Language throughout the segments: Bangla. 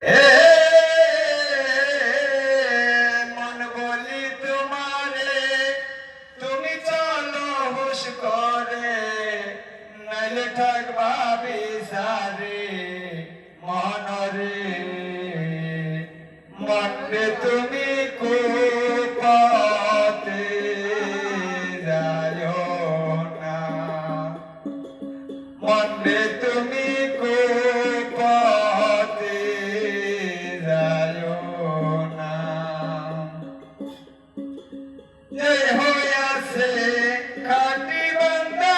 হে মন বলি তোমারে, তুমি চলো হুশ করে, নাইলে ঠকবা বিচারে মনরে। মনে তুমি কুপতে যায় না, মনে তুমি কুপতে যায় না। এই হইয়াছে খাটি বান্দা,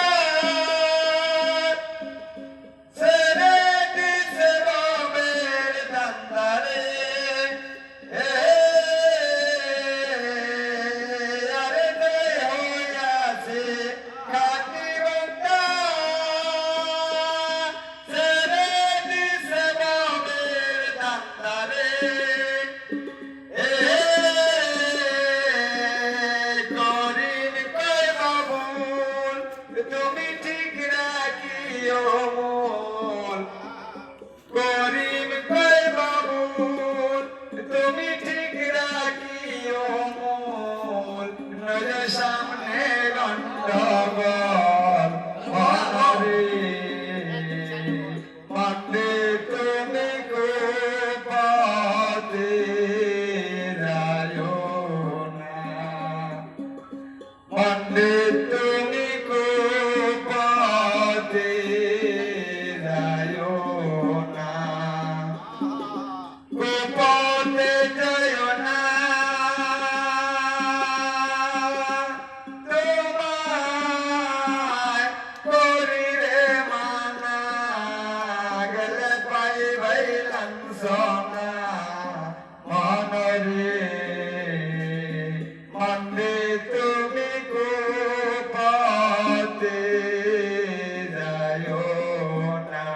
ছেড়ে দিছে রবের দান্দারে। আরে এই হইয়াছে খাটি বান্দা, ছেড়ে দিছে রবের দান্দারে। তুমি ঠিক রাখিও মন, করিম কই বাবুল, তুমি ঠিক রাখিও মন, নইলে সামনে গন্ডগোল মনরে। মনে তুমি কুপতে যায় না, মনে তুমি কুপতে যায় না, কুপতে যায় না। তোমায় করি রে মানা, গেলে পাইবাই লাঞ্ছনা মনরে। মনে তুমি কুপতে যায় না,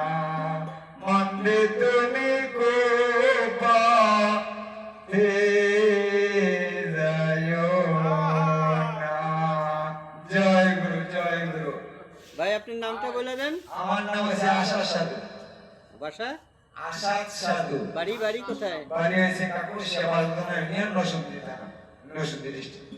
মনে তুমি কুপতে যায় না। জয় গুরু, জয় গুরু। ভাই আপনার নামটা বলে দেন। আমার নাম হচ্ছে আশাদ সাধু। বাসা? আশাদ সাধু। বাড়ি কোথায়? বাড়ি হয়েছে কাকুর সেবাল ইউনিয়ন, নরসিংদী থানা, নরসিংদী ডিস্ট্রিক্ট।